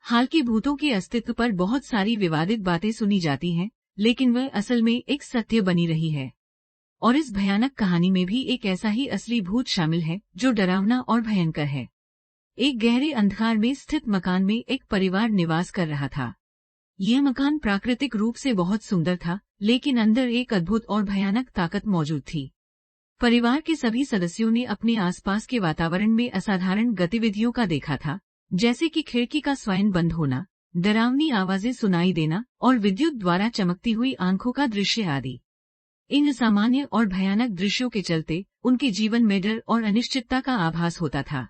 हाल के भूतों के अस्तित्व पर बहुत सारी विवादित बातें सुनी जाती हैं, लेकिन वह असल में एक सत्य बनी रही है। और इस भयानक कहानी में भी एक ऐसा ही असली भूत शामिल है जो डरावना और भयंकर है। एक गहरे अंधकार में स्थित मकान में एक परिवार निवास कर रहा था। यह मकान प्राकृतिक रूप से बहुत सुंदर था, लेकिन अंदर एक अद्भुत और भयानक ताकत मौजूद थी। परिवार के सभी सदस्यों ने अपने आसपास के वातावरण में असाधारण गतिविधियों का देखा था, जैसे कि खिड़की का स्वयं बंद होना, डरावनी आवाजें सुनाई देना और विद्युत द्वारा चमकती हुई आंखों का दृश्य आदि। इन असामान्य और भयानक दृश्यों के चलते उनके जीवन में डर और अनिश्चितता का आभास होता था।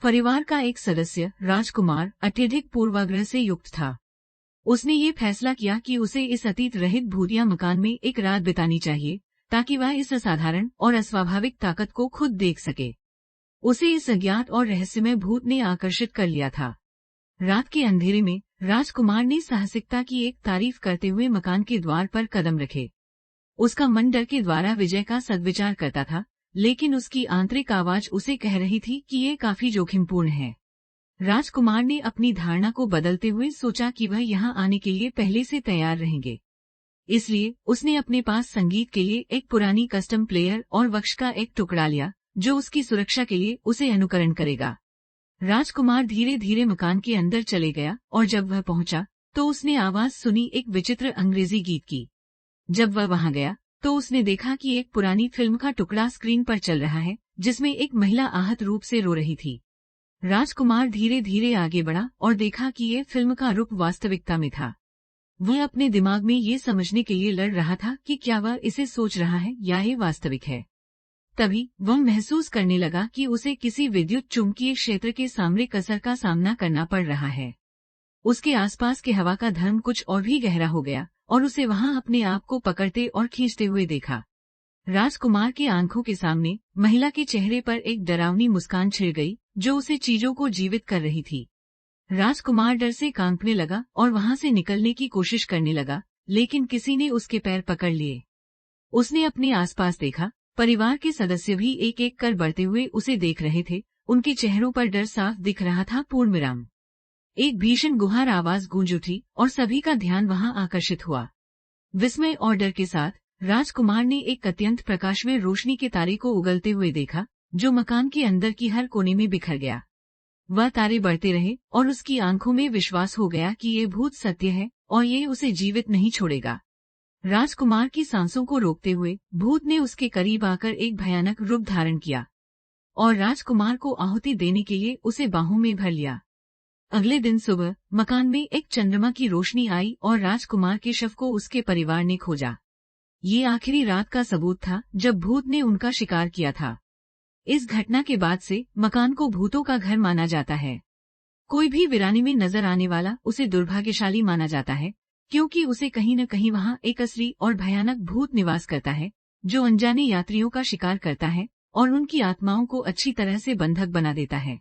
परिवार का एक सदस्य, राजकुमार, अत्यधिक पूर्वाग्रह से युक्त था। उसने ये फैसला किया कि उसे इस अतीत रहित भूतिया मकान में एक रात बितानी चाहिए, ताकि वह इस असाधारण और अस्वाभाविक ताकत को खुद देख सके। उसे इस अज्ञात और रहस्यमय भूत ने आकर्षित कर लिया था। रात के अंधेरे में राजकुमार ने साहसिकता की एक तारीफ करते हुए मकान के द्वार पर कदम रखे। उसका मन डर के द्वारा विजय का सद्विचार करता था, लेकिन उसकी आंतरिक आवाज उसे कह रही थी कि ये काफी जोखिमपूर्ण है। राजकुमार ने अपनी धारणा को बदलते हुए सोचा कि वह यहाँ आने के लिए पहले से तैयार रहेंगे। इसलिए उसने अपने पास संगीत के लिए एक पुरानी कस्टम प्लेयर और वक्ष का एक टुकड़ा लिया, जो उसकी सुरक्षा के लिए उसे अनुकरण करेगा। राजकुमार धीरे धीरे मकान के अंदर चले गया और जब वह पहुंचा तो उसने आवाज सुनी एक विचित्र अंग्रेजी गीत की। जब वह वहां गया तो उसने देखा कि एक पुरानी फिल्म का टुकड़ा स्क्रीन पर चल रहा है, जिसमें एक महिला आहत रूप से रो रही थी। राजकुमार धीरे धीरे आगे बढ़ा और देखा कि ये फिल्म का रूप वास्तविकता में था। वह अपने दिमाग में ये समझने के लिए लड़ रहा था कि क्या वह इसे सोच रहा है या ये वास्तविक है। तभी वह महसूस करने लगा कि उसे किसी विद्युत चुंबकीय क्षेत्र के सामरिक असर का सामना करना पड़ रहा है। उसके आसपास के हवा का धर्म कुछ और भी गहरा हो गया और उसे वहां अपने आप को पकड़ते और खींचते हुए देखा। राजकुमार की आंखों के सामने महिला के चेहरे पर एक डरावनी मुस्कान छिड़ गई, जो उसे चीजों को जीवित कर रही थी। राजकुमार डर से कांपने लगा और वहां से निकलने की कोशिश करने लगा, लेकिन किसी ने उसके पैर पकड़ लिए। उसने अपने आसपास देखा। परिवार के सदस्य भी एक एक कर बढ़ते हुए उसे देख रहे थे। उनके चेहरों पर डर साफ दिख रहा था। पूर्णविराम। एक भीषण गुहार आवाज गूंज उठी और सभी का ध्यान वहां आकर्षित हुआ। विस्मय और डर के साथ राजकुमार ने एक अत्यंत प्रकाशमय रोशनी के तारे को उगलते हुए देखा, जो मकान के अंदर की हर कोने में बिखर गया। वह तारे बढ़ते रहे और उसकी आंखों में विश्वास हो गया कि ये भूत सत्य है और ये उसे जीवित नहीं छोड़ेगा। राजकुमार की सांसों को रोकते हुए भूत ने उसके करीब आकर एक भयानक रूप धारण किया और राजकुमार को आहुति देने के लिए उसे बाहों में भर लिया। अगले दिन सुबह मकान में एक चंद्रमा की रोशनी आई और राजकुमार के शव को उसके परिवार ने खोजा। ये आखिरी रात का सबूत था जब भूत ने उनका शिकार किया था। इस घटना के बाद से मकान को भूतों का घर माना जाता है। कोई भी वीरानी में नजर आने वाला उसे दुर्भाग्यशाली माना जाता है, क्योंकि उसे कहीं न कहीं वहां एक असली और भयानक भूत निवास करता है, जो अनजाने यात्रियों का शिकार करता है और उनकी आत्माओं को अच्छी तरह से बंधक बना देता है।